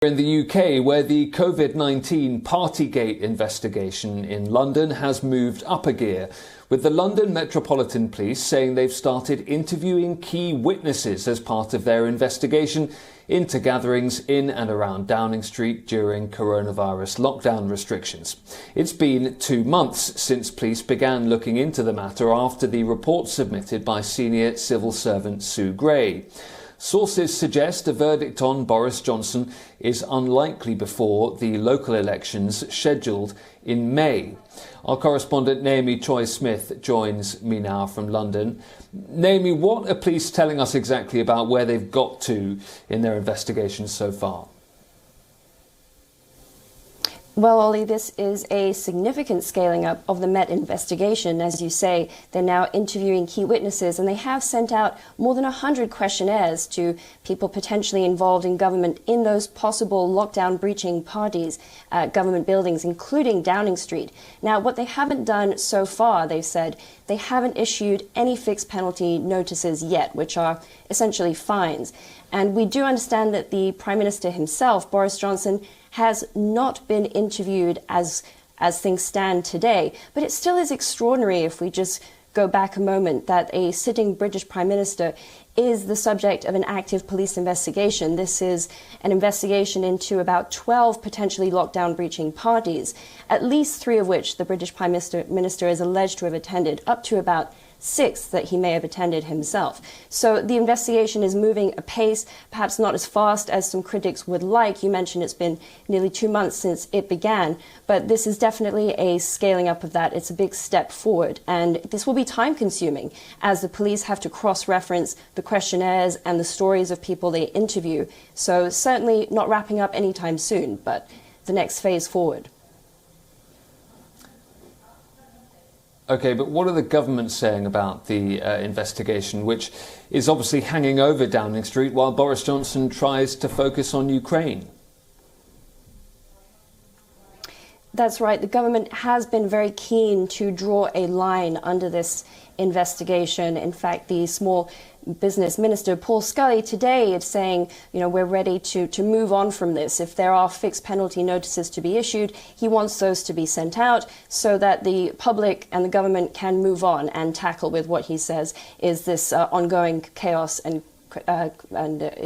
In the UK, where the COVID-19 Partygate investigation in London has moved up a gear, with the London Metropolitan Police saying they've started interviewing key witnesses as part of their investigation into gatherings in and around Downing Street during coronavirus lockdown restrictions. It's been 2 months since police began looking into the matter after the report submitted by senior civil servant Sue Gray. Sources suggest a verdict on Boris Johnson is unlikely before the local elections scheduled in May. Our correspondent Naomi Choi-Smith joins me now from London. Naomi, what are police telling us exactly about where they've got to in their investigations so far? Well, Ollie, this is a significant scaling up of the Met investigation. As you say, they're now interviewing key witnesses, and they have sent out more than 100 questionnaires to people potentially involved in government in those possible lockdown-breaching parties at government buildings, including Downing Street. Now, what they haven't done so far, they've said, they haven't issued any fixed penalty notices yet, which are essentially fines. And we do understand that the Prime Minister himself, Boris Johnson, has not been interviewed as things stand today. But it still is extraordinary, if we just go back a moment, that a sitting British Prime Minister is the subject of an active police investigation. This is an investigation into about 12 potentially lockdown-breaching parties, at least 3 of which the British Prime Minister is alleged to have attended, up to about 6 that he may have attended himself. So the investigation is moving apace, perhaps not as fast as some critics would like. You mentioned it's been nearly 2 months since it began, but this is definitely a scaling up of that. It's a big step forward, and this will be time-consuming as the police have to cross-reference the questionnaires and the stories of people they interview. So certainly not wrapping up anytime soon, but the next phase forward. OK, but what are the government saying about the investigation, which is obviously hanging over Downing Street while Boris Johnson tries to focus on Ukraine? That's right. The government has been very keen to draw a line under this investigation. In fact, the Small Business Minister, Paul Scully, today is saying, we're ready to move on from this. If there are fixed penalty notices to be issued, he wants those to be sent out so that the public and the government can move on and tackle with what he says is this ongoing chaos and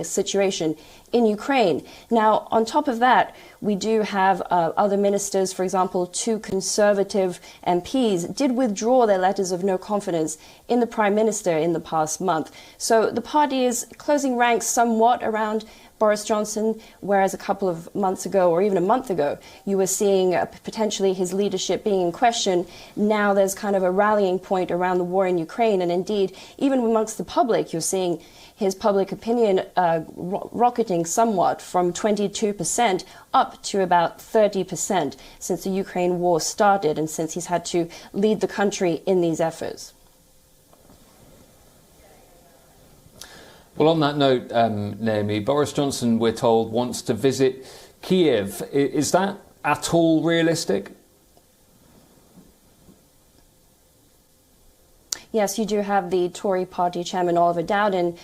situation in Ukraine. Now, on top of that, we do have other ministers. For example, 2 Conservative MPs did withdraw their letters of no confidence in the Prime Minister in the past month. So the party is closing ranks somewhat around Boris Johnson, whereas a couple of months ago, or even a month ago, you were seeing potentially his leadership being in question. Now there's kind of a rallying point around the war in Ukraine, and indeed, even amongst the public, you're seeing his public opinion rocketing somewhat from 22% up to about 30% since the Ukraine war started and since he's had to lead the country in these efforts. Well, on that note, Naomi, Boris Johnson, we're told, wants to visit Kiev. Is that at all realistic? Yes, you do have the Tory party chairman Oliver Dowden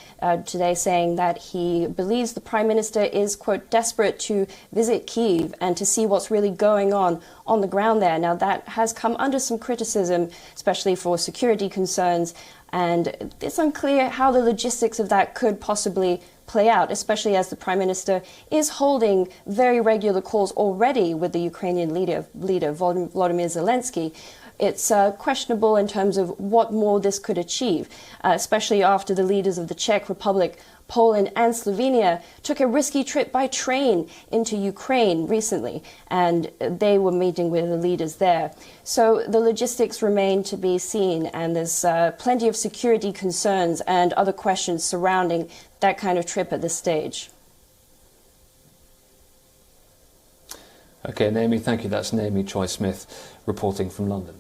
today saying that he believes the Prime Minister is, quote, desperate to visit Kyiv and to see what's really going on the ground there. Now, that has come under some criticism, especially for security concerns, and it's unclear how the logistics of that could possibly play out, especially as the Prime Minister is holding very regular calls already with the Ukrainian leader Volodymyr Zelensky. It's questionable in terms of what more this could achieve, especially after the leaders of the Czech Republic, Poland and Slovenia took a risky trip by train into Ukraine recently, and they were meeting with the leaders there. So the logistics remain to be seen, and there's plenty of security concerns and other questions surrounding that kind of trip at this stage. OK, Naomi, thank you. That's Naomi Choi-Smith reporting from London.